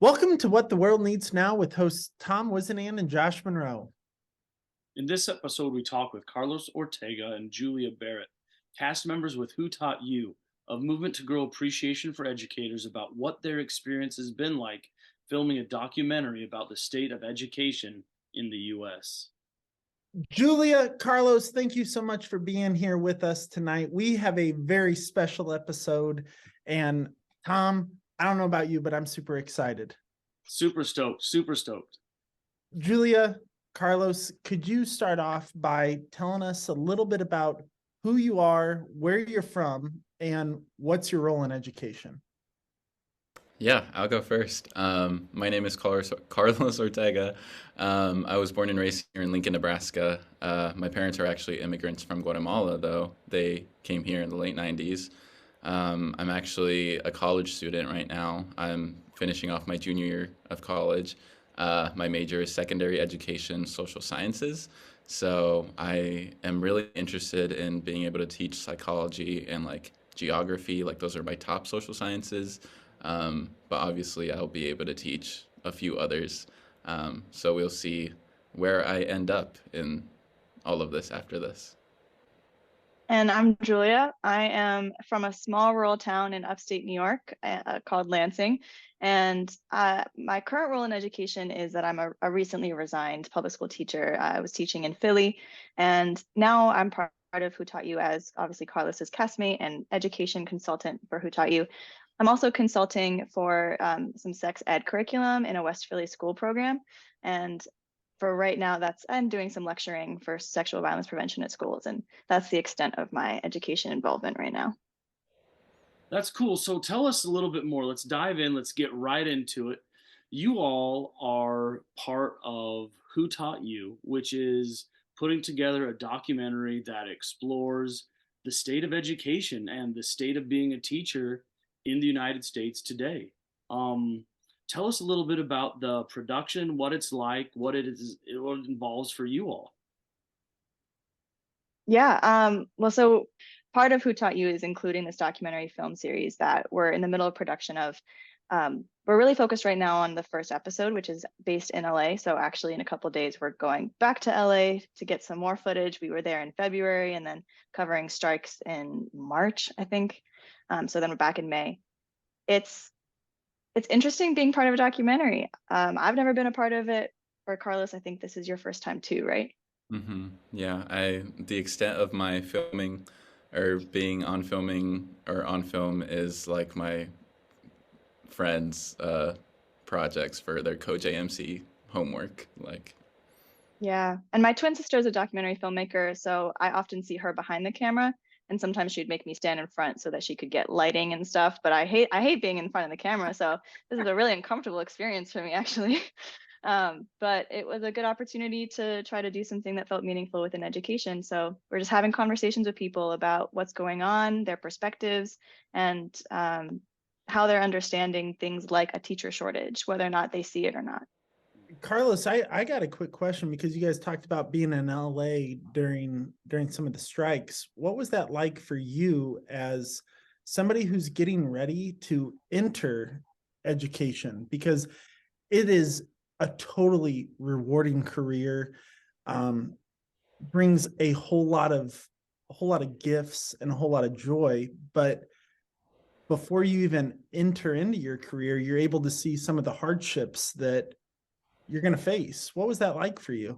Welcome to What the World Needs Now with hosts Tom Whisinnand and Josh Monroe. In this episode, we talk with Carlos Ortega and Julia Barrett, cast members with Who Taught You, a movement to grow appreciation for educators about what their experience has been like filming a documentary about the state of education in the U.S. Julia, Carlos, thank you so much for being here with us tonight. We have a very special episode. And Tom, I don't know about you, but I'm super excited. Super stoked, super stoked. Julia, Carlos, could you start off by telling us a little bit about who you are, where you're from, and what's your role in education? Yeah, I'll go first. My name is Carlos Ortega. I was born and raised here in Lincoln, Nebraska. My parents are actually immigrants from Guatemala, though. They came here in the late 90s. I'm actually a college student right now. I'm finishing off my junior year of college. My major is secondary education, social sciences. So I am really interested in being able to teach psychology and like geography. Like those are my top social sciences. But obviously I'll be able to teach a few others. So we'll see where I end up in all of this after this. And I'm Julia. I am from a small rural town in upstate New York called Lansing. And my current role in education is that I'm a recently resigned public school teacher. I was teaching in Philly, and now I'm part of Who Taught You as obviously Carlos's castmate and education consultant for Who Taught You. I'm also consulting for some sex ed curriculum in a West Philly school program. And for right now, I'm doing some lecturing for sexual violence prevention at schools. And that's the extent of my education involvement right now. That's cool. So tell us a little bit more. Let's dive in. Let's get right into it. You all are part of Who Taught You, which is putting together a documentary that explores the state of education and the state of being a teacher in the United States today. Tell us a little bit about the production, what it's like, what it involves for you all. Yeah, well, so part of Who Taught You is including this documentary film series that we're in the middle of production of. We're really focused right now on the first episode, which is based in LA. So actually in a couple of days, we're going back to LA to get some more footage. We were there in February and then covering strikes in March, I think. So then we're back in May. It's interesting being part of a documentary. I've never been a part of it. For Carlos, I think this is your first time too, right? Yeah, the extent of my filming or being on filming or on film is like my friends' projects for their co-JMC homework. Like, Yeah, and my twin sister is a documentary filmmaker, so I often see her behind the camera, and sometimes she'd make me stand in front so that she could get lighting and stuff. But I hate being in front of the camera, so this is a really uncomfortable experience for me actually. But it was a good opportunity to try to do something that felt meaningful within education. So we're just having conversations with people about what's going on, their perspectives, and how they're understanding things like a teacher shortage, whether or not they see it or not. Carlos, I got a quick question because you guys talked about being in LA during some of the strikes. What was that like for you as somebody who's getting ready to enter education? Because it is a totally rewarding career, brings a whole lot of gifts and a whole lot of joy. But before you even enter into your career, you're able to see some of the hardships that you're going to face. What was that like for you?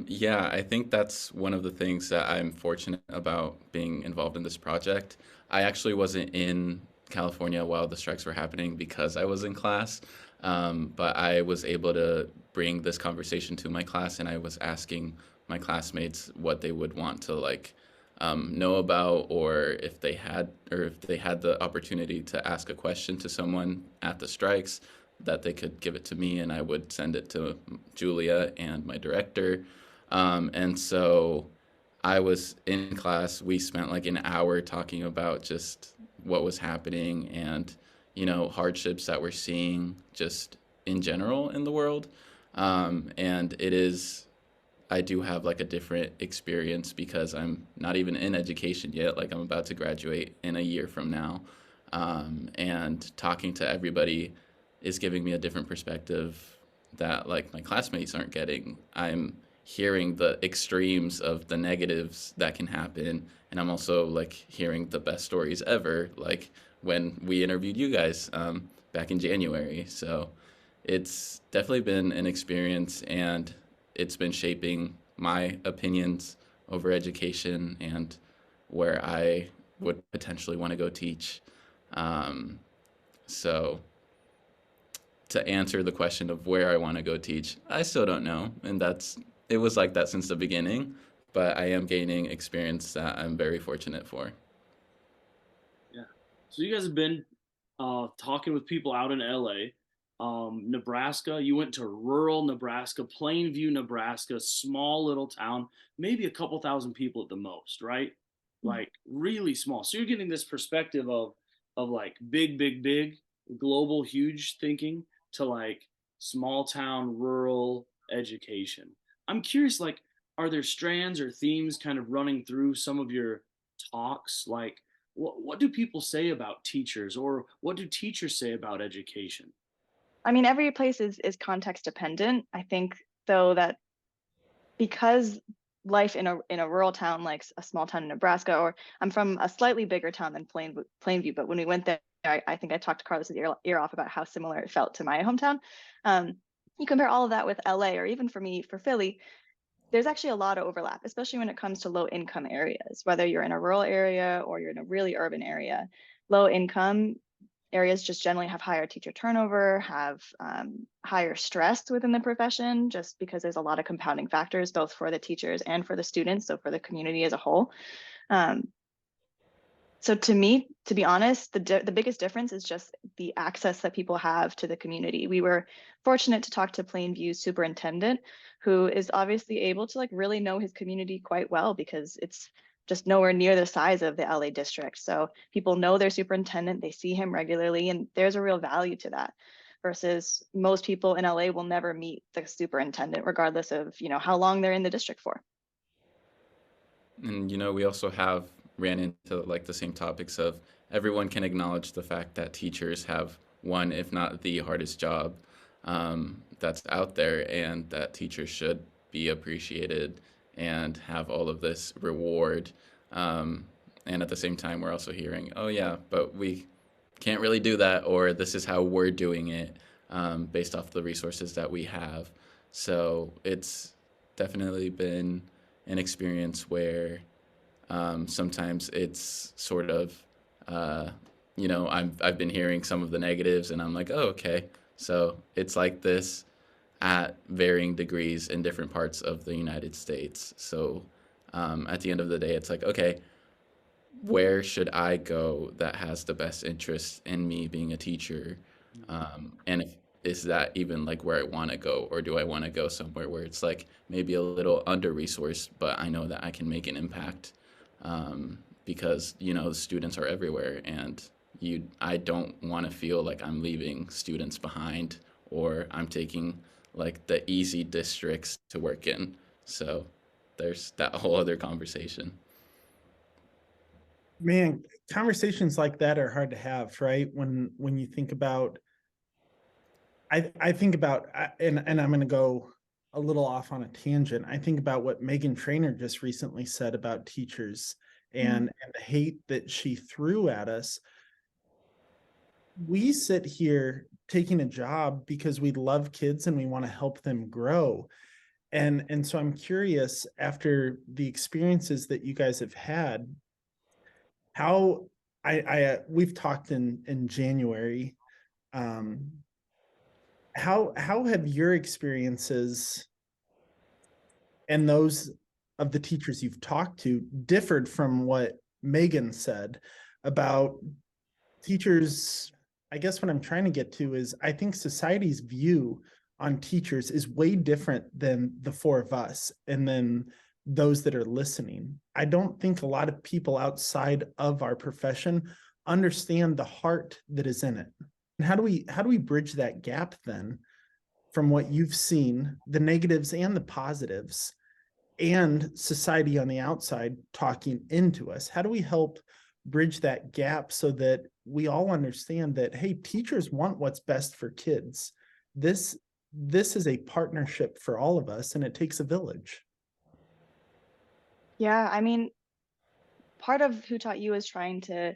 yeah, I think that's one of the things that I'm fortunate about being involved in this project. I actually wasn't in California while the strikes were happening because I was in class, but I was able to bring this conversation to my class, and I was asking my classmates what they would want to like know about, or if they had the opportunity to ask a question to someone at the strikes, that they could give it to me and I would send it to Julia and my director. And so I was in class. We spent like an hour talking about just what was happening and, hardships that we're seeing just in general in the world. And I do have like a different experience because I'm not even in education yet. Like I'm about to graduate in a year from now. And talking to everybody is giving me a different perspective that like my classmates aren't getting. I'm hearing the extremes of the negatives that can happen, and I'm also like hearing the best stories ever, like when we interviewed you guys back in January. So it's definitely been an experience, and it's been shaping my opinions over education and where I would potentially want to go teach. Um, so to answer the question of where I want to go teach, I still don't know, and it was like that since the beginning. But I am gaining experience that I'm very fortunate for. Yeah. So you guys have been talking with people out in LA. Nebraska, you went to rural Nebraska, Plainview, Nebraska, small little town, maybe a couple thousand people at the most, right? Like really small. So you're getting this perspective of like big, global, huge thinking to like small town, rural education. I'm curious, like, are there strands or themes kind of running through some of your talks? Like, what do people say about teachers, or what do teachers say about education? I mean, every place is context dependent. I think though that because life in a rural town like a small town in Nebraska, or I'm from a slightly bigger town than Plainview, but when we went there, I think I talked to Carlos's ear off about how similar it felt to my hometown. You compare all of that with LA, or even for me, for Philly, there's actually a lot of overlap, especially when it comes to low income areas, whether you're in a rural area or you're in a really urban area. Low income areas just generally have higher teacher turnover, have higher stress within the profession, just because there's a lot of compounding factors, both for the teachers and for the students, so for the community as a whole. So to me, to be honest, the biggest difference is just the access that people have to the community. We were fortunate to talk to Plainview's superintendent, who is obviously able to like really know his community quite well, because it's just nowhere near the size of the LA district. So people know their superintendent, they see him regularly, and there's a real value to that. Versus most people in LA will never meet the superintendent, regardless of, you know, how long they're in the district for. And we also have ran into like the same topics of everyone can acknowledge the fact that teachers have one, if not the hardest job that's out there, and that teachers should be appreciated and have all of this reward. And at the same time, we're also hearing, oh yeah, but we can't really do that, or this is how we're doing it based off the resources that we have. So it's definitely been an experience where sometimes it's sort of, I've been hearing some of the negatives, and I'm like, oh, okay. So it's like this at varying degrees in different parts of the United States. So at the end of the day, it's like, okay, where should I go that has the best interest in me being a teacher? And is that even like where I want to go, or do I want to go somewhere where it's like maybe a little under resourced, but I know that I can make an impact because students are everywhere, and I don't want to feel like I'm leaving students behind, or I'm taking like the easy districts to work in. So there's that whole other conversation. Man, conversations like that are hard to have, right? When you think about, I think about, and I'm going to go a little off on a tangent. I think about what Megan Trainor just recently said about teachers and the hate that she threw at us. We sit here taking a job because we love kids and we want to help them grow. And so I'm curious, after the experiences that you guys have had, how we've talked in January. How have your experiences and those of the teachers you've talked to differed from what Megan said about teachers? I guess what I'm trying to get to is, I think society's view on teachers is way different than the four of us and then those that are listening. I don't think a lot of people outside of our profession understand the heart that is in it. And how do we bridge that gap then, from what you've seen, the negatives and the positives, and society on the outside talking into us? How do we help bridge that gap so that we all understand that, hey, teachers want what's best for kids. This is a partnership for all of us, and it takes a village. Yeah, I mean, part of Who Taught You is trying to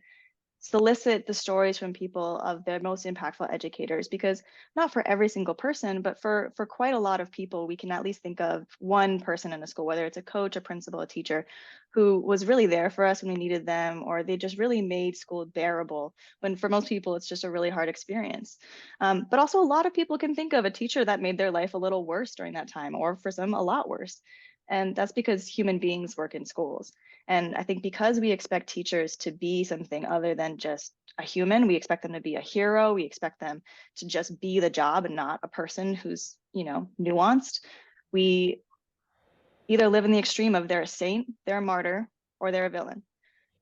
solicit the stories from people of their most impactful educators, because not for every single person, but for quite a lot of people, we can at least think of one person in a school, whether it's a coach, a principal, a teacher, who was really there for us when we needed them, or they just really made school bearable when for most people it's just a really hard experience. But also a lot of people can think of a teacher that made their life a little worse during that time, or for some a lot worse. And that's because human beings work in schools. And I think because we expect teachers to be something other than just a human, we expect them to be a hero, we expect them to just be the job and not a person who's, nuanced. We either live in the extreme of they're a saint, they're a martyr, or they're a villain.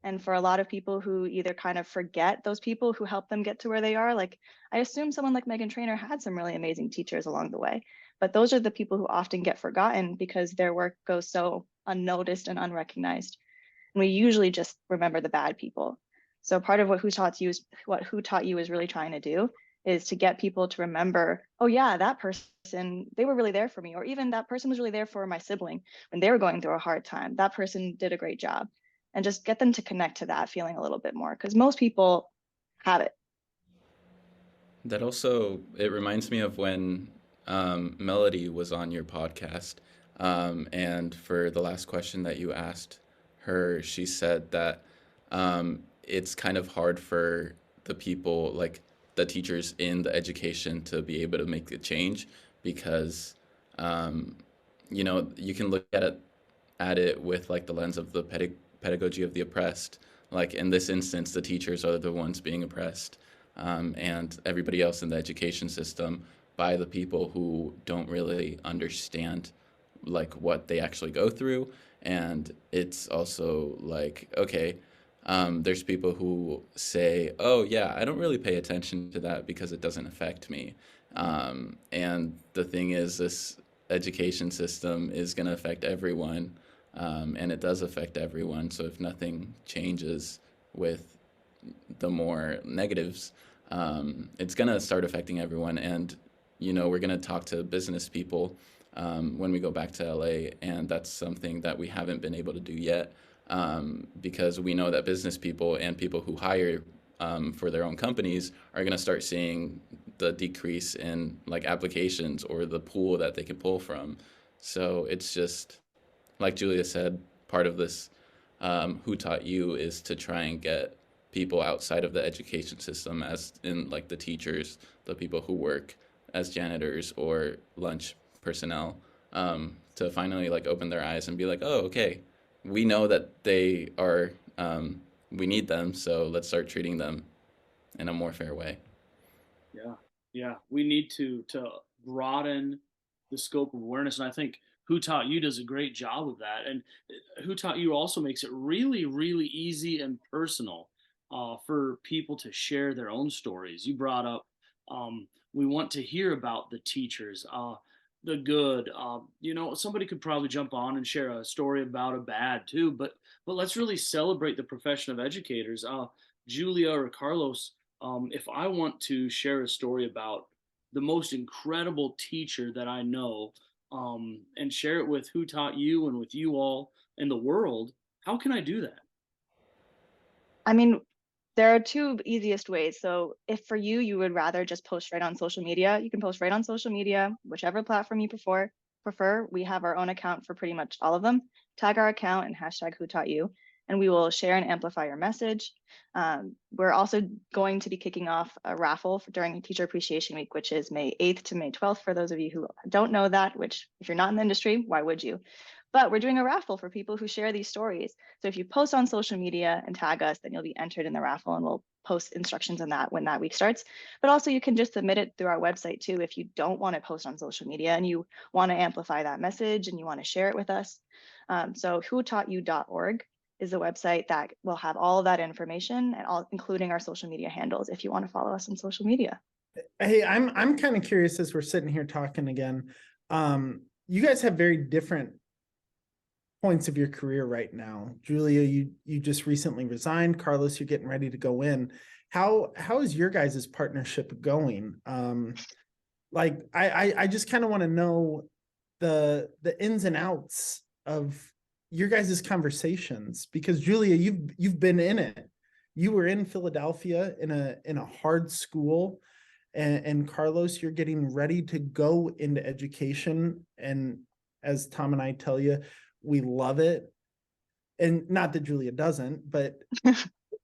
And for a lot of people who either kind of forget those people who helped them get to where they are, like I assume someone like Megan Trainor had some really amazing teachers along the way, but those are the people who often get forgotten because their work goes so unnoticed and unrecognized. And we usually just remember the bad people. So part of what Who Taught You is really trying to do is to get people to remember, oh yeah, that person, they were really there for me. Or even that person was really there for my sibling when they were going through a hard time. That person did a great job. And just get them to connect to that feeling a little bit more, because most people have it. That also, it reminds me of when Melody was on your podcast. And for the last question that you asked her, she said that it's kind of hard for the people, like the teachers in the education, to be able to make the change because, you can look at it with like the lens of the pedagogy of the oppressed. Like in this instance, the teachers are the ones being oppressed, and everybody else in the education system by the people who don't really understand like what they actually go through. And it's also like, okay, there's people who say, oh yeah, I don't really pay attention to that because it doesn't affect me. And the thing is, this education system is going to affect everyone, and it does affect everyone. So if nothing changes with the more negatives, it's going to start affecting everyone. And, we're going to talk to business people when we go back to LA, and that's something that we haven't been able to do yet, because we know that business people and people who hire for their own companies are going to start seeing the decrease in like applications or the pool that they can pull from. So it's just, like Julia said, part of this Who Taught You is to try and get people outside of the education system, as in like the teachers, the people who work as janitors or lunch personnel, to finally like open their eyes and be like, oh, okay, we know that they are, we need them, so let's start treating them in a more fair way. Yeah, we need to broaden the scope of awareness, and I think Who Taught You does a great job of that. And Who Taught You also makes it really, really easy and personal for people to share their own stories. You brought up, we want to hear about the teachers, the good. Somebody could probably jump on and share a story about a bad too, but let's really celebrate the profession of educators. Julia or Carlos, if I want to share a story about the most incredible teacher that I know, and share it with Who Taught You and with you all in the world, how can I do that? I mean, there are two easiest ways. So if for you, you would rather just post right on social media, you can post right on social media, whichever platform you prefer. We have our own account for pretty much all of them. Tag our account and hashtag Who Taught You, and we will share and amplify your message. We're also going to be kicking off a raffle during Teacher Appreciation Week, which is May 8th to May 12th. For those of you who don't know that, which if you're not in the industry, why would you? But we're doing a raffle for people who share these stories. So if you post on social media and tag us, then you'll be entered in the raffle, and we'll post instructions on that when that week starts. But also you can just submit it through our website too if you don't want to post on social media and you want to amplify that message and you want to share it with us. So whotaughyou.org is a website that will have all of that information, and including our social media handles if you want to follow us on social media. Hey, I'm kind of curious as we're sitting here talking again. You guys have very different points of your career right now. Julia, you just recently resigned. Carlos, you're getting ready to go in. How is your guys' partnership going? Like I just kind of want to know the ins and outs of your guys' conversations, because Julia, you've been in it. You were in Philadelphia in a hard school, and Carlos, you're getting ready to go into education. And as Tom and I tell you, we love it. And not that Julia doesn't, but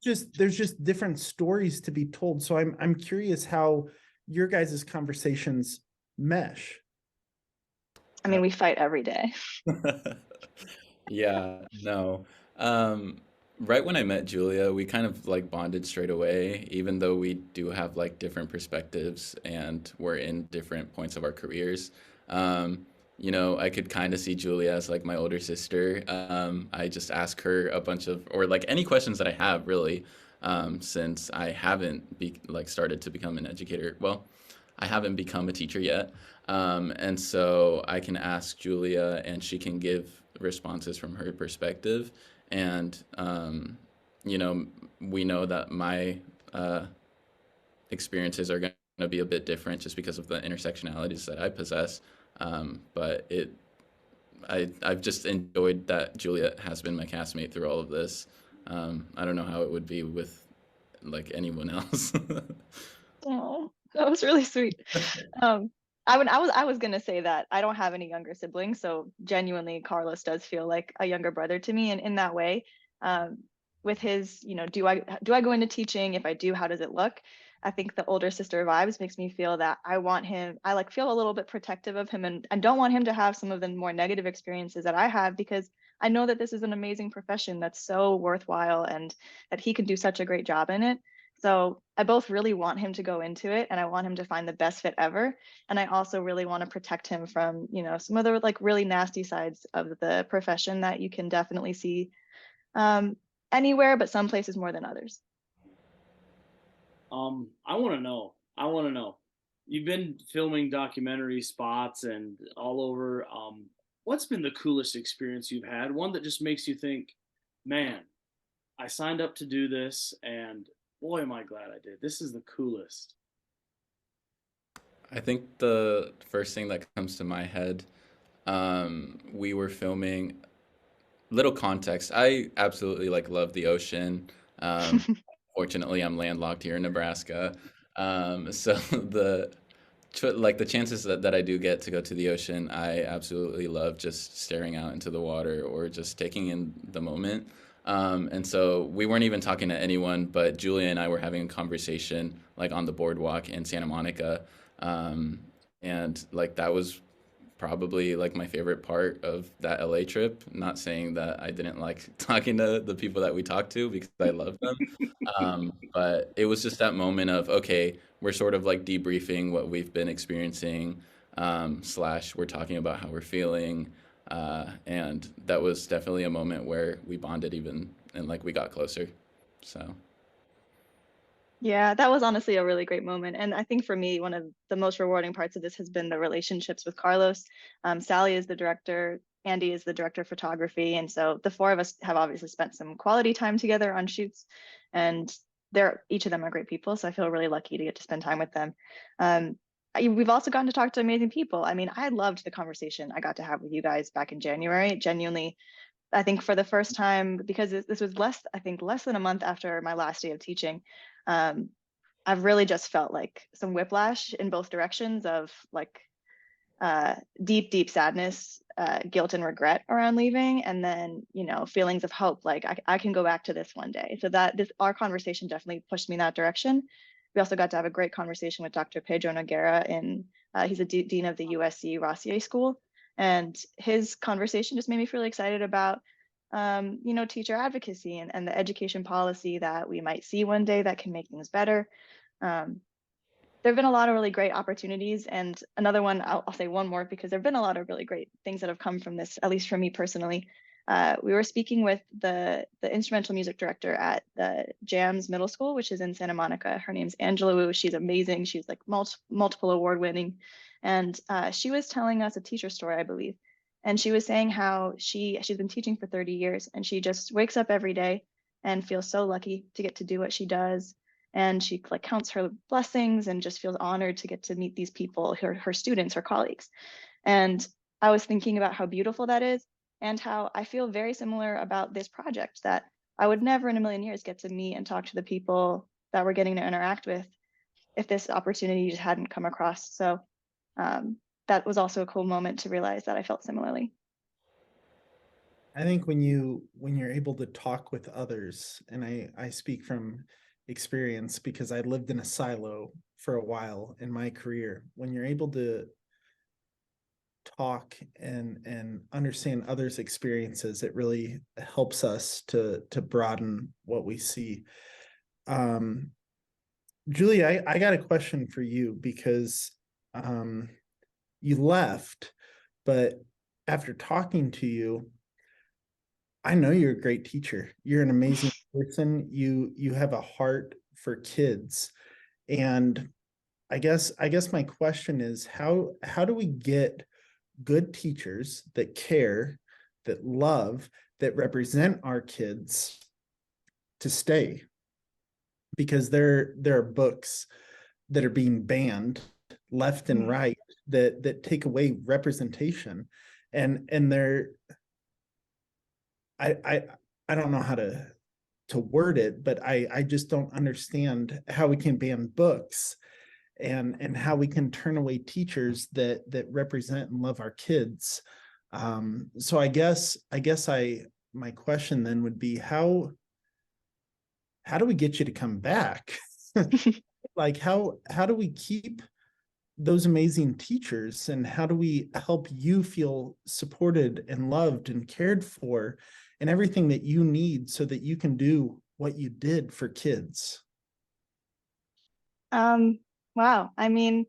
there's just different stories to be told. So I'm curious how your guys' conversations mesh. I mean, we fight every day. Yeah, no. Right when I met Julia, we kind of like bonded straight away, even though we do have like different perspectives and we're in different points of our careers. I could kind of see Julia as like my older sister. I just ask her a bunch of, or like any questions that I have really, since I haven't started to become an educator. Well, I haven't become a teacher yet. And so I can ask Julia and she can give responses from her perspective. And, we know that my experiences are going to be a bit different just because of the intersectionalities that I possess. But I've just enjoyed that Julia has been my castmate through all of this. I don't know how it would be with like anyone else. Oh, that was really sweet. I was gonna say that I don't have any younger siblings, so genuinely Carlos does feel like a younger brother to me, and in that way, with his, do I go into teaching? If I do, how does it look? I think the older sister vibes makes me feel that I like feel a little bit protective of him, and don't want him to have some of the more negative experiences that I have, because I know that this is an amazing profession that's so worthwhile and that he can do such a great job in it. So I both really want him to go into it, and I want him to find the best fit ever. And I also really want to protect him from, some other like really nasty sides of the profession that you can definitely see anywhere, but some places more than others. I want to know. I want to know. You've been filming documentary spots and all over. What's been the coolest experience you've had? One that just makes you think, man, I signed up to do this, and boy, am I glad I did. This is the coolest. I think the first thing that comes to my head, we were filming, little context. I absolutely like love the ocean. Fortunately, I'm landlocked here in Nebraska. So the chances that I do get to go to the ocean, I absolutely love just staring out into the water or just taking in the moment. And so we weren't even talking to anyone, but Julia and I were having a conversation like on the boardwalk in Santa Monica. And like that was probably like my favorite part of that LA trip. Not saying that I didn't like talking to the people that we talked to because I love them. But it was just that moment of, okay, we're sort of like debriefing what we've been experiencing, slash we're talking about how we're feeling. And that was definitely a moment where we bonded even and like we got closer. So. Yeah, that was honestly a really great moment. And I think for me, one of the most rewarding parts of this has been the relationships with Carlos. Sally is the director, Andy is the director of photography. And so the four of us have obviously spent some quality time together on shoots, and each of them are great people. So I feel really lucky to get to spend time with them. We've also gotten to talk to amazing people. I mean, I loved the conversation I got to have with you guys back in January. Genuinely, I think for the first time, because this was less than a month after my last day of teaching, I've really just felt like some whiplash in both directions of like deep sadness, guilt and regret around leaving, and then feelings of hope, like I can go back to this one day. So our conversation definitely pushed me in that direction. We also got to have a great conversation with Dr. Pedro Noguera he's a dean of the USC Rossier School, and his conversation just made me really excited about teacher advocacy and the education policy that we might see one day that can make things better. There have been a lot of really great opportunities, and another one, I'll say one more because there have been a lot of really great things that have come from this, at least for me personally. We were speaking with the instrumental music director at the Jams Middle School, which is in Santa Monica. Her name's Angela Wu. She's amazing. She's like multiple award winning. And she was telling us a teacher story, I believe. And she was saying how she's been teaching for 30 years, and she just wakes up every day and feels so lucky to get to do what she does. And she like counts her blessings and just feels honored to get to meet these people, her students, her colleagues. And I was thinking about how beautiful that is, and how I feel very similar about this project, that I would never in a million years get to meet and talk to the people that we're getting to interact with if this opportunity just hadn't come across. So that was also a cool moment to realize that I felt similarly. I think when you're able to talk with others, and I speak from experience because I lived in a silo for a while in my career, when you're able to talk and understand others' experiences, it really helps us to broaden what we see. Julie, I got a question for you because you left, but after talking to you, I know you're a great teacher. You're an amazing person. You have a heart for kids. And I guess my question is how do we get good teachers that care, that love, that represent our kids to stay? Because there are books that are being banned left and right that take away representation, and they're I don't know how to word it, but I just don't understand how we can ban books and how we can turn away teachers that represent and love our kids. So I guess my question then would be how do we get you to come back? Like how do we keep those amazing teachers, and how do we help you feel supported and loved and cared for and everything that you need so that you can do what you did for kids? Wow. I mean,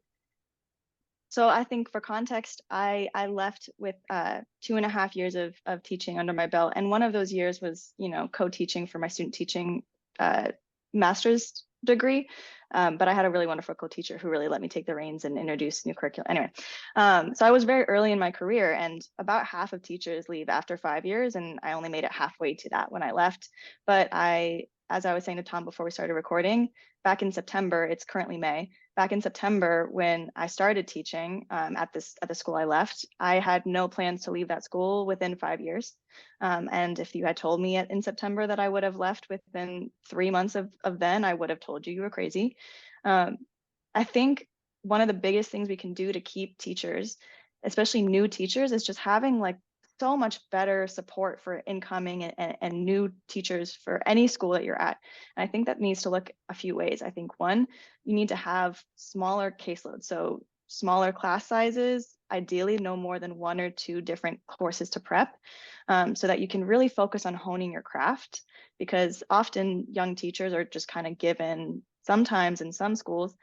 so I think for context, I left with 2.5 years of teaching under my belt. And one of those years was, co-teaching for my student teaching master's degree. But I had a really wonderful co-teacher who really let me take the reins and introduce new curriculum. Anyway, so I was very early in my career, and about half of teachers leave after 5 years, and I only made it halfway to that when I left. But as I was saying to Tom before we started recording, back in September, it's currently May, back in September, when I started teaching at the school I left, I had no plans to leave that school within 5 years. And if you had told me in September that I would have left within 3 months of then, I would have told you were crazy. I think one of the biggest things we can do to keep teachers, especially new teachers, is just having like so much better support for incoming and new teachers for any school that you're at. And I think that needs to look a few ways. I think one, you need to have smaller caseloads. So smaller class sizes, ideally no more than 1 or 2 different courses to prep, so that you can really focus on honing your craft, because often young teachers are just kind of given, sometimes in some schools,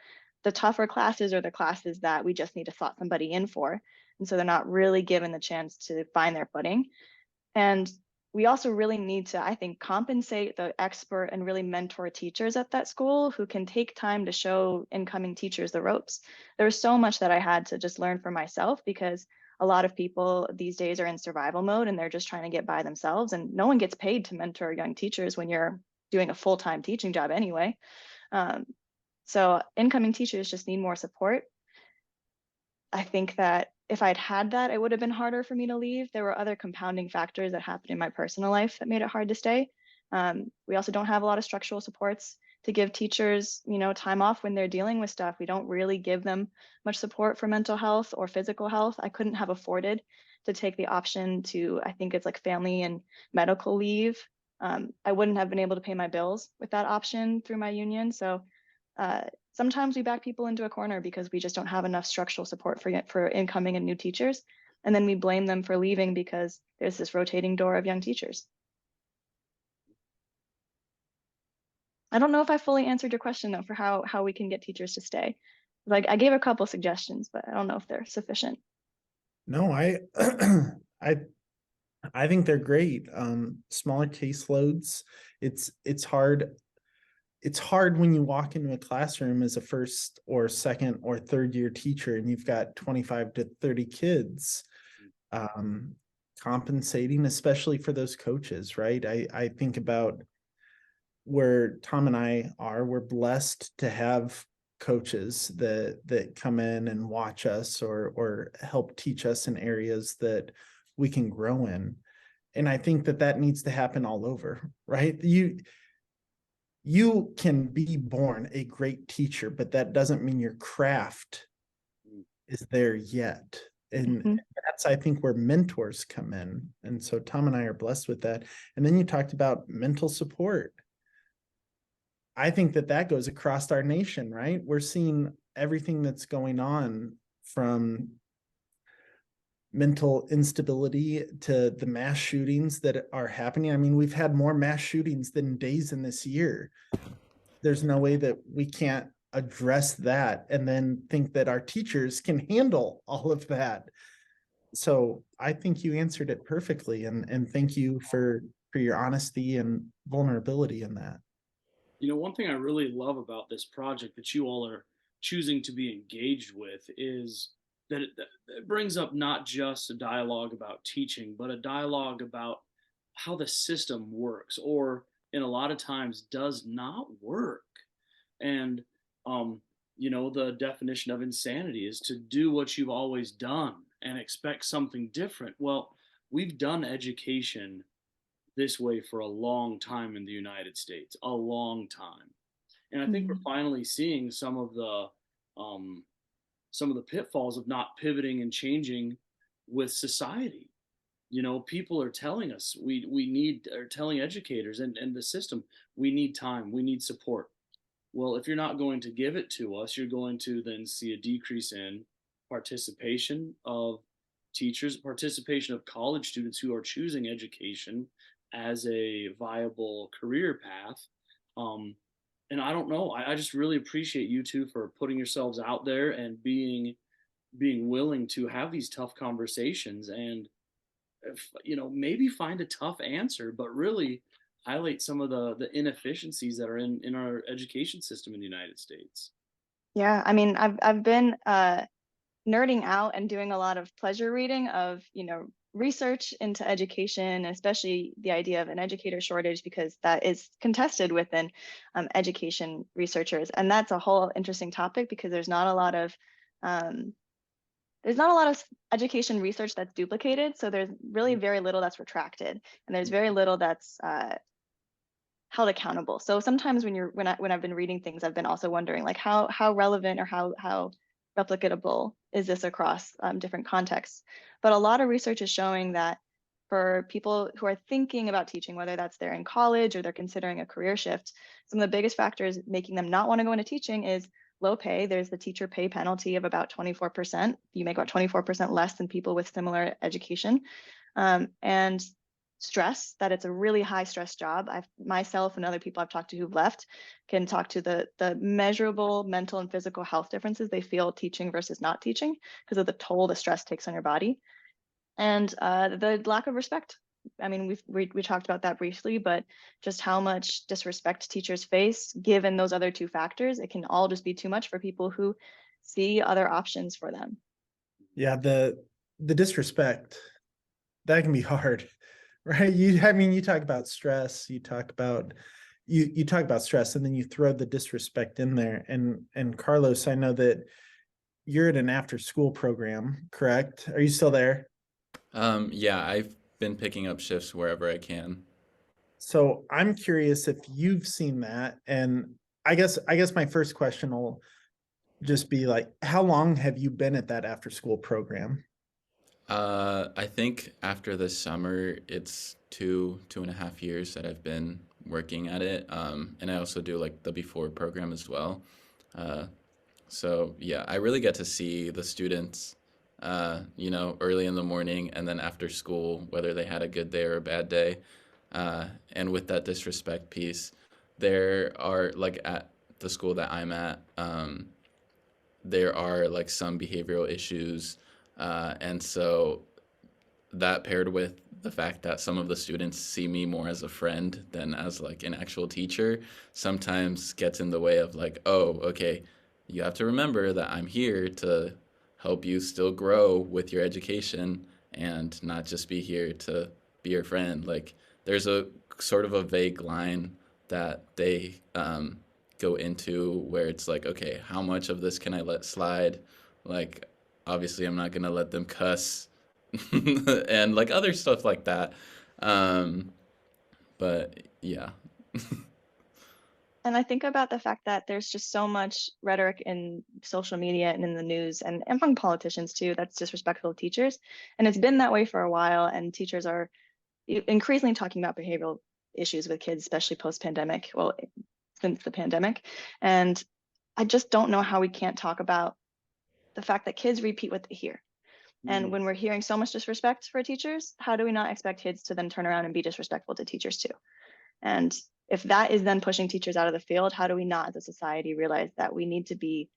the tougher classes are the classes that we just need to slot somebody in for. And so they're not really given the chance to find their footing. And we also really need to, I think, compensate the expert and really mentor teachers at that school who can take time to show incoming teachers the ropes. There was so much that I had to just learn for myself, because a lot of people these days are in survival mode and they're just trying to get by themselves. And no one gets paid to mentor young teachers when you're doing a full-time teaching job anyway. So incoming teachers just need more support. I think that if I'd had that, it would have been harder for me to leave. There were other compounding factors that happened in my personal life that made it hard to stay. We also don't have a lot of structural supports to give teachers, time off when they're dealing with stuff. We don't really give them much support for mental health or physical health. I couldn't have afforded to take the option to, I think it's like family and medical leave. I wouldn't have been able to pay my bills with that option through my union. So sometimes we back people into a corner because we just don't have enough structural support for incoming and new teachers. And then we blame them for leaving because there's this rotating door of young teachers. I don't know if I fully answered your question though, for how we can get teachers to stay. Like I gave a couple suggestions, but I don't know if they're sufficient. No, I think they're great. Smaller caseloads. It's hard. It's hard when you walk into a classroom as a first or second or third year teacher and you've got 25 to 30 kids. compensating, especially for those coaches, right? I think about where Tom and I are. We're blessed to have coaches that come in and watch us or help teach us in areas that we can grow in. And I think that needs to happen all over, right? You can be born a great teacher, but that doesn't mean your craft is there yet. And Mhm. that's, I think, where mentors come in. And so Tom and I are blessed with that. And then you talked about mental support. I think that goes across our nation, right? We're seeing everything that's going on, from mental instability to the mass shootings that are happening. I mean, we've had more mass shootings than days in this year. There's no way that we can't address that and then think that our teachers can handle all of that. So I think you answered it perfectly, and thank you for your honesty and vulnerability in that. You know, one thing I really love about this project that you all are choosing to be engaged with is that it brings up not just a dialogue about teaching, but a dialogue about how the system works, or in a lot of times does not work. And, um, you know, the definition of insanity is to do what you've always done and expect something different. Well, we've done education this way for a long time in the United States, a long time. And I think we're Mhm. finally seeing um, some of the pitfalls of not pivoting and changing with society. You know, people are telling us we need, are telling educators and the system, we need time, we need support. Well, if you're not going to give it to us, you're going to then see a decrease in participation of teachers, participation of college students who are choosing education as a viable career path. Um, and I don't know. I just really appreciate you two for putting yourselves out there and being willing to have these tough conversations and, you know, maybe find a tough answer, but really highlight some of the inefficiencies that are in our education system in the United States. Yeah, I mean, I've been nerding out and doing a lot of pleasure reading of, research into education, especially the idea of an educator shortage, because that is contested within education researchers. And that's a whole interesting topic because um, there's not a lot of education research that's duplicated. So there's really very little that's retracted, and there's very little that's held accountable. So sometimes when I've been reading things, I've been also wondering like how relevant or how replicatable is this across different contexts. But a lot of research is showing that for people who are thinking about teaching, whether that's they're in college or they're considering a career shift, some of the biggest factors making them not want to go into teaching is low pay. There's the teacher pay penalty of about 24%. You make about 24% less than people with similar education. And stress, that it's a really high stress job. I've myself and other people I've talked to who've left can talk to the measurable mental and physical health differences they feel teaching versus not teaching because of the toll the stress takes on your body. And the lack of respect. I mean, we talked about that briefly, but just how much disrespect teachers face given those other two factors, it can all just be too much for people who see other options for them. Yeah, the disrespect, that can be hard, right? You talk about stress, you talk about stress, and then you throw the disrespect in there. And Carlos, I know that you're at an after school program, correct? Are you still there? Yeah, I've been picking up shifts wherever I can. So I'm curious if you've seen that. And I guess my first question will just be like, how long have you been at that after school program? I think after this summer, it's 2.5 years that I've been working at it. And I also do like the before program as well. Uh, so yeah, I really get to see the students, early in the morning and then after school, whether they had a good day or a bad day. And with that disrespect piece, there are like at the school that I'm at, there are like some behavioral issues. And so that paired with the fact that some of the students see me more as a friend than as like an actual teacher sometimes gets in the way of like, oh, okay, you have to remember that I'm here to help you still grow with your education and not just be here to be your friend. Like there's a sort of a vague line that they go into where it's like, okay, how much of this can I let slide? Like, obviously, I'm not gonna let them cuss and like other stuff like that. Um, but yeah. And I think about the fact that there's just so much rhetoric in social media and in the news and among politicians too that's disrespectful of teachers. And it's been that way for a while. And teachers are increasingly talking about behavioral issues with kids, especially post-pandemic, well, since the pandemic. And I just don't know how we can't talk about the fact that kids repeat what they hear. And when we're hearing so much disrespect for teachers, how do we not expect kids to then turn around and be disrespectful to teachers too? And if that is then pushing teachers out of the field, how do we not as a society realize that we need to be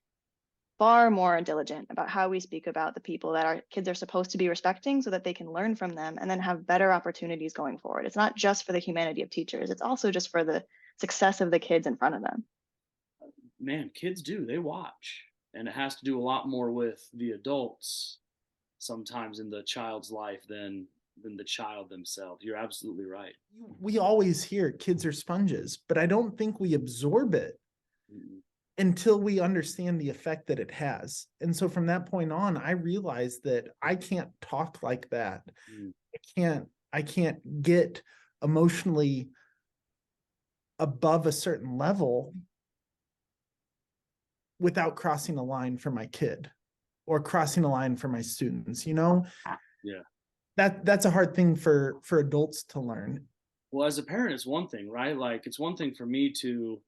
far more diligent about how we speak about the people that our kids are supposed to be respecting so that they can learn from them and then have better opportunities going forward? It's not just for the humanity of teachers, it's also just for the success of the kids in front of them. Man, kids do, they watch. And it has to do a lot more with the adults sometimes in the child's life than the child themselves. You're absolutely right. We always hear kids are sponges, but I don't think we absorb it until we understand the effect that it has. And so from that point on, I realized that I can't talk like that. I can't get emotionally above a certain level without crossing a line for my kid or crossing a line for my students, Yeah. That's a hard thing for adults to learn. Well, as a parent, it's one thing, right? Like, it's one thing for me to,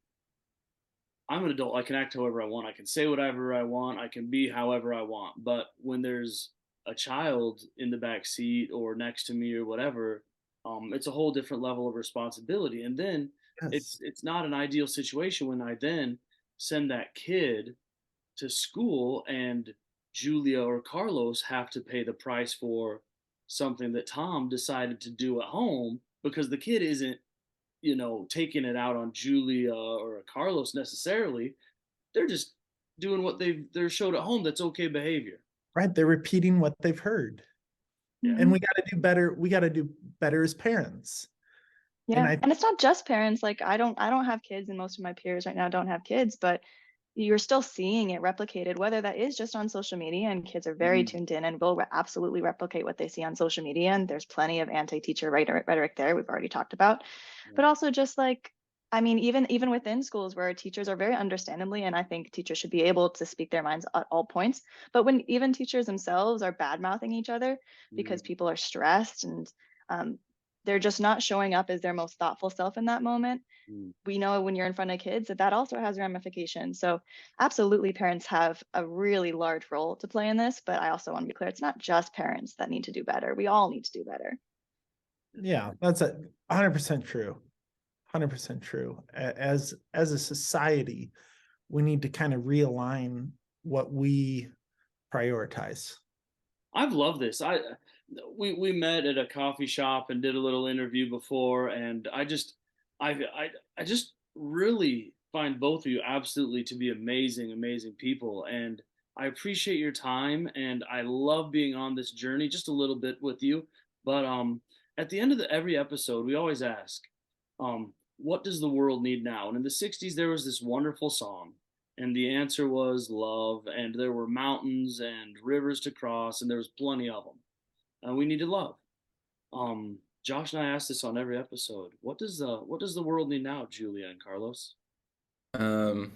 I'm an adult. I can act however I want. I can say whatever I want. I can be however I want. But when there's a child in the back seat or next to me or whatever, it's a whole different level of responsibility. And then Yes. it's not an ideal situation when I then send that kid to school and Julia or Carlos have to pay the price for something that Tom decided to do at home because the kid isn't, taking it out on Julia or Carlos necessarily. They're just doing what they're showed at home that's okay behavior. Right. They're repeating what they've heard. Yeah. And we got to do better. We got to do better as parents. Yeah. And it's not just parents. Like I don't have kids, and most of my peers right now don't have kids, but you're still seeing it replicated, whether that is just on social media, and kids are very tuned in and will absolutely replicate what they see on social media. And there's plenty of anti-teacher rhetoric there we've already talked about, but also just like, I mean, even within schools where teachers are very understandably, and I think teachers should be able to speak their minds at all points, but when even teachers themselves are bad mouthing each other because people are stressed and they're just not showing up as their most thoughtful self in that moment. We know when you're in front of kids that also has ramifications. So absolutely parents have a really large role to play in this, but I also want to be clear, it's not just parents that need to do better. We all need to do better. Yeah, that's 100% true. 100% true. As a society, we need to kind of realign what we prioritize. I've loved this. We met at a coffee shop and did a little interview before, and I just really find both of you absolutely to be amazing people, and I appreciate your time, and I love being on this journey just a little bit with you. But at the end of every episode, we always ask, what does the world need now? And in the '60s, there was this wonderful song. And the answer was love, and there were mountains and rivers to cross, and there was plenty of them. And we needed love. Josh and I ask this on every episode. What does the world need now, Julia and Carlos? Um,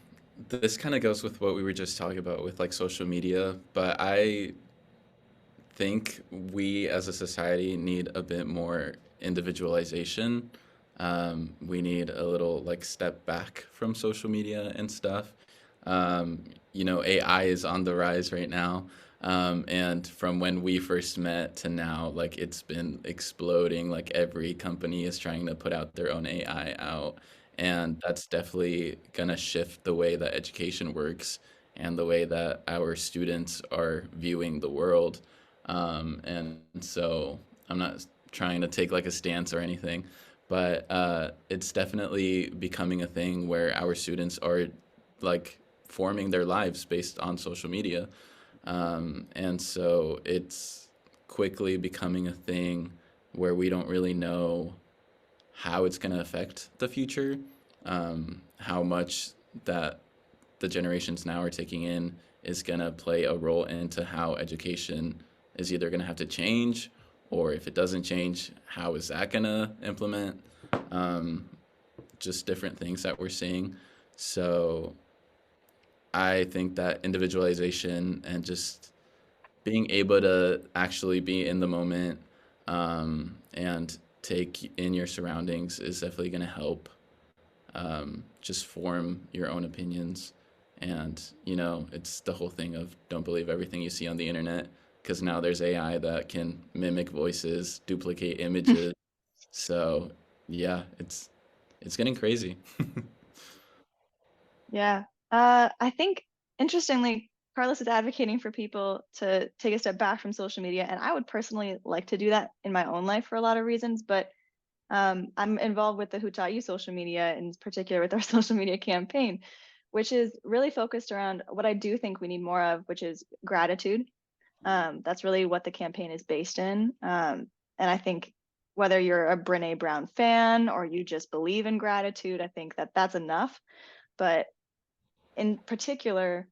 this kind of goes with what we were just talking about with like social media, but I think we as a society need a bit more individualization. We need a little like step back from social media and stuff. AI is on the rise right now. And from when we first met to now, like it's been exploding. Like every company is trying to put out their own AI out. And that's definitely gonna shift the way that education works and the way that our students are viewing the world. And so I'm not trying to take like a stance or anything, but it's definitely becoming a thing where our students are like forming their lives based on social media. And so it's quickly becoming a thing where we don't really know how it's going to affect the future, how much that the generations now are taking in is going to play a role into how education is either going to have to change, or if it doesn't change, how is that going to implement just different things that we're seeing. So I think that individualization and just being able to actually be in the moment and take in your surroundings is definitely going to help just form your own opinions. And, you know, it's the whole thing of don't believe everything you see on the internet, because now there's AI that can mimic voices, duplicate images. So, yeah, it's getting crazy. Yeah. I think interestingly, Carlos is advocating for people to take a step back from social media, and I would personally like to do that in my own life for a lot of reasons. But I'm involved with the Who Taught You social media, in particular with our social media campaign, which is really focused around what I do think we need more of, which is gratitude. That's really what the campaign is based in. And I think whether you're a Brene Brown fan or you just believe in gratitude, I think that that's enough. But in particular,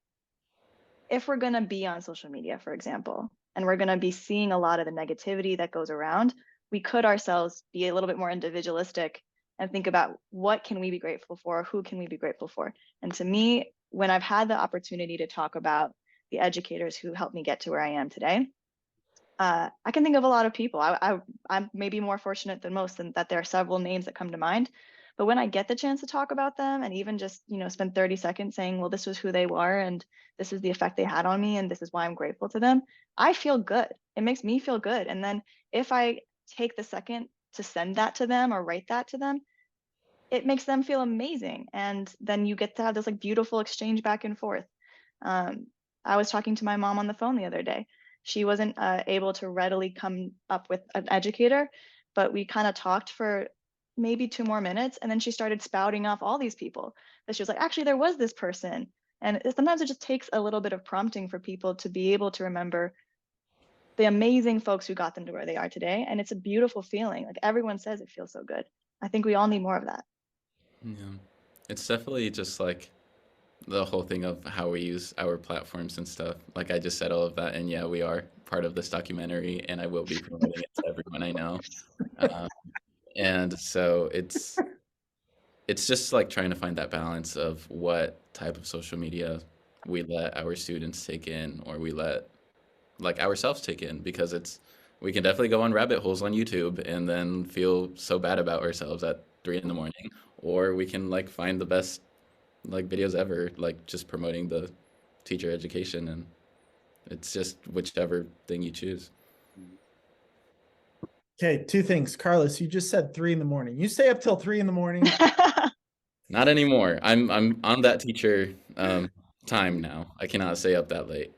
if we're going to be on social media, for example, and we're going to be seeing a lot of the negativity that goes around, we could ourselves be a little bit more individualistic and think about what can we be grateful for, who can we be grateful for. And to me, when I've had the opportunity to talk about the educators who helped me get to where I am today, I can think of a lot of people. I'm maybe more fortunate than most in that there are several names that come to mind. But when I get the chance to talk about them and even just, spend 30 seconds saying, well, this was who they were and this is the effect they had on me and this is why I'm grateful to them, I feel good. It makes me feel good. And then if I take the second to send that to them or write that to them, it makes them feel amazing. And then you get to have this like beautiful exchange back and forth. I was talking to my mom on the phone the other day. She wasn't able to readily come up with an educator, but we kind of talked for maybe 2 more minutes. And then she started spouting off all these people that she was like, actually, there was this person. And sometimes it just takes a little bit of prompting for people to be able to remember the amazing folks who got them to where they are today. And it's a beautiful feeling. Like everyone says it feels so good. I think we all need more of that. Yeah. It's definitely just like the whole thing of how we use our platforms and stuff. Like I just said all of that, and yeah, we are part of this documentary, and I will be promoting it to everyone I know. And so it's just like trying to find that balance of what type of social media we let our students take in, or we let like ourselves take in, because we can definitely go on rabbit holes on YouTube and then feel so bad about ourselves at 3 in the morning, or we can like find the best like videos ever, like just promoting the teacher education, and it's just whichever thing you choose. Okay, two things. Carlos, you just said 3 in the morning. You stay up till 3 in the morning. Not anymore. I'm on that teacher time now. I cannot stay up that late.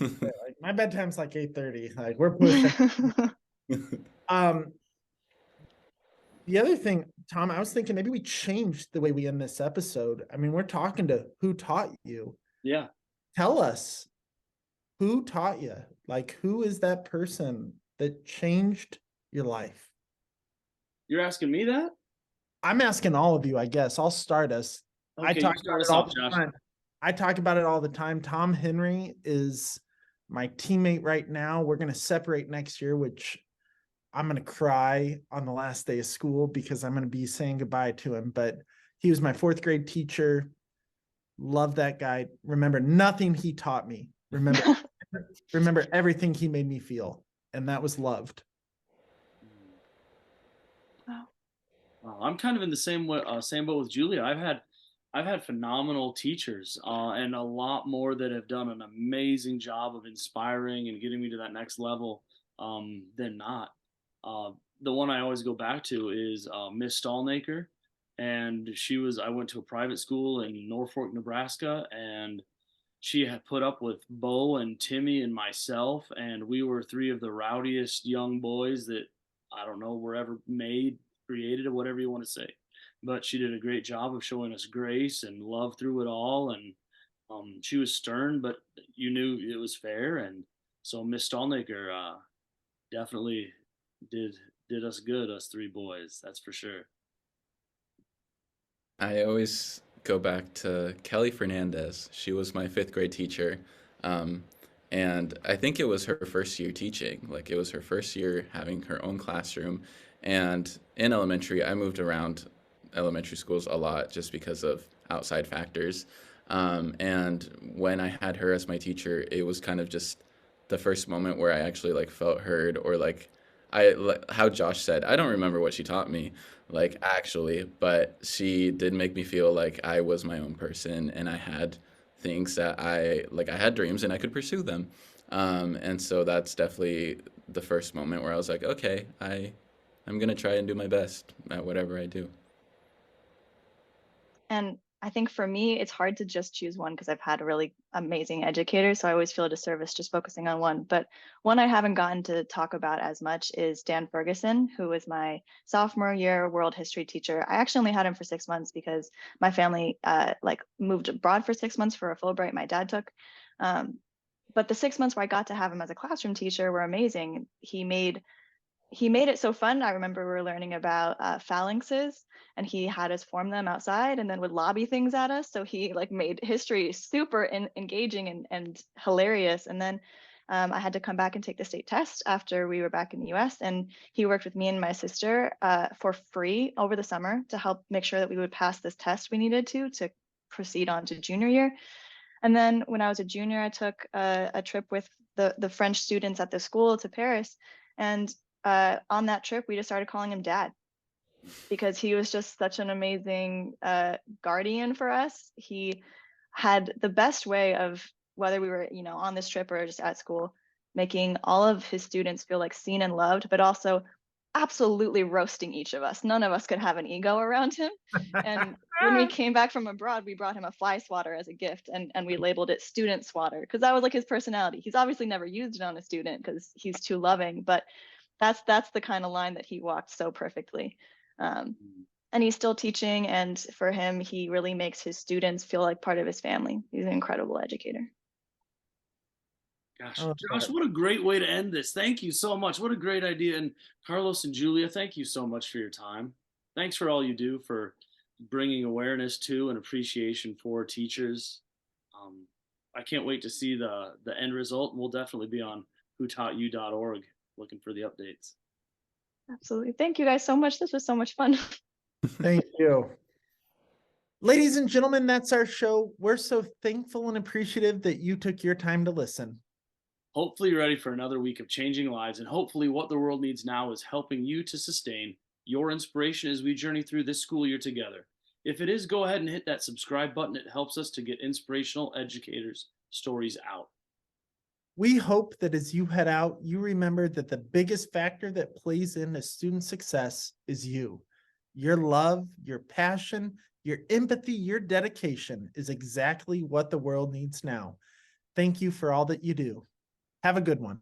Like my bedtime's like 8:30. Like we're pushing. The other thing, Tom, I was thinking maybe we changed the way we end this episode. I mean, we're talking to Who Taught You. Yeah. Tell us who taught you. Like, who is that person that changed your life? You're asking me that? I'm asking all of you, I guess. I'll start us. Okay, you start us off, Josh. I talk about it all the time. Tom Henry is my teammate right now. We're going to separate next year, which I'm going to cry on the last day of school because I'm going to be saying goodbye to him. But he was my 4th grade teacher. Love that guy. Remember nothing he taught me. Remember everything he made me feel. And that was loved. I'm kind of in the same boat with Julia. I've had phenomenal teachers, and a lot more that have done an amazing job of inspiring and getting me to that next level than not. The one I always go back to is Miss Stallnaker, and I went to a private school in Norfolk, Nebraska, and she had put up with Bo and Timmy and myself, and we were 3 of the rowdiest young boys that I don't know were ever made, created, or whatever you want to say. But she did a great job of showing us grace and love through it all, and she was stern, but you knew it was fair. And so Miss Stallnaker, definitely did us good, us three boys. That's for sure. I always go back to Kelly Fernandez. She was my fifth grade teacher. Um, and I think it was her first year teaching. Like, it was her first year having her own classroom. And in elementary, I moved around elementary schools a lot just because of outside factors. And when I had her as my teacher, it was kind of just the first moment where I actually like felt heard, or like how Josh said, I don't remember what she taught me, like actually, but she did make me feel like I was my own person and I had things that I had dreams and I could pursue them. And so that's definitely the first moment where I was like, okay, I'm gonna try and do my best at whatever I do. And I think for me, it's hard to just choose one because I've had a really amazing educator. So I always feel a disservice just focusing on one. But one I haven't gotten to talk about as much is Dan Ferguson, who was my sophomore year world history teacher. I actually only had him for 6 months because my family like moved abroad for 6 months for a Fulbright my dad took. But the 6 months where I got to have him as a classroom teacher were amazing. He made it so fun. I remember we were learning about phalanxes, and he had us form them outside and then would lobby things at us. So he like made history super engaging and hilarious. And then I had to come back and take the state test after we were back in the US. And he worked with me and my sister for free over the summer to help make sure that we would pass this test we needed to proceed on to junior year. And then when I was a junior, I took a trip with the French students at the school to Paris. And on that trip, we just started calling him Dad because he was just such an amazing guardian for us. He had the best way of, whether we were, on this trip or just at school, making all of his students feel like seen and loved, but also absolutely roasting each of us. None of us could have an ego around him. And when we came back from abroad, we brought him a fly swatter as a gift, and we labeled it student swatter because that was like his personality. He's obviously never used it on a student because he's too loving, but that's the kind of line that he walked so perfectly. And he's still teaching, and for him, he really makes his students feel like part of his family. He's an incredible educator. Gosh, Oh, Josh, what a great way to end this. Thank you so much. What a great idea. And Carlos and Julia, thank you so much for your time. Thanks for all you do for bringing awareness to and appreciation for teachers. I can't wait to see the end result. And we'll definitely be on whotaughtyou.org looking for the updates. Absolutely. Thank you guys so much. This was so much fun. thank you. Ladies and gentlemen, that's our show. We're so thankful and appreciative that you took your time to listen. Hopefully, you're ready for another week of changing lives. And hopefully, what the world needs now is helping you to sustain your inspiration as we journey through this school year together. If it is, go ahead and hit that subscribe button. It helps us to get inspirational educators' stories out. We hope that as you head out, you remember that the biggest factor that plays into student success is you. Your love, your passion, your empathy, your dedication is exactly what the world needs now. Thank you for all that you do. Have a good one.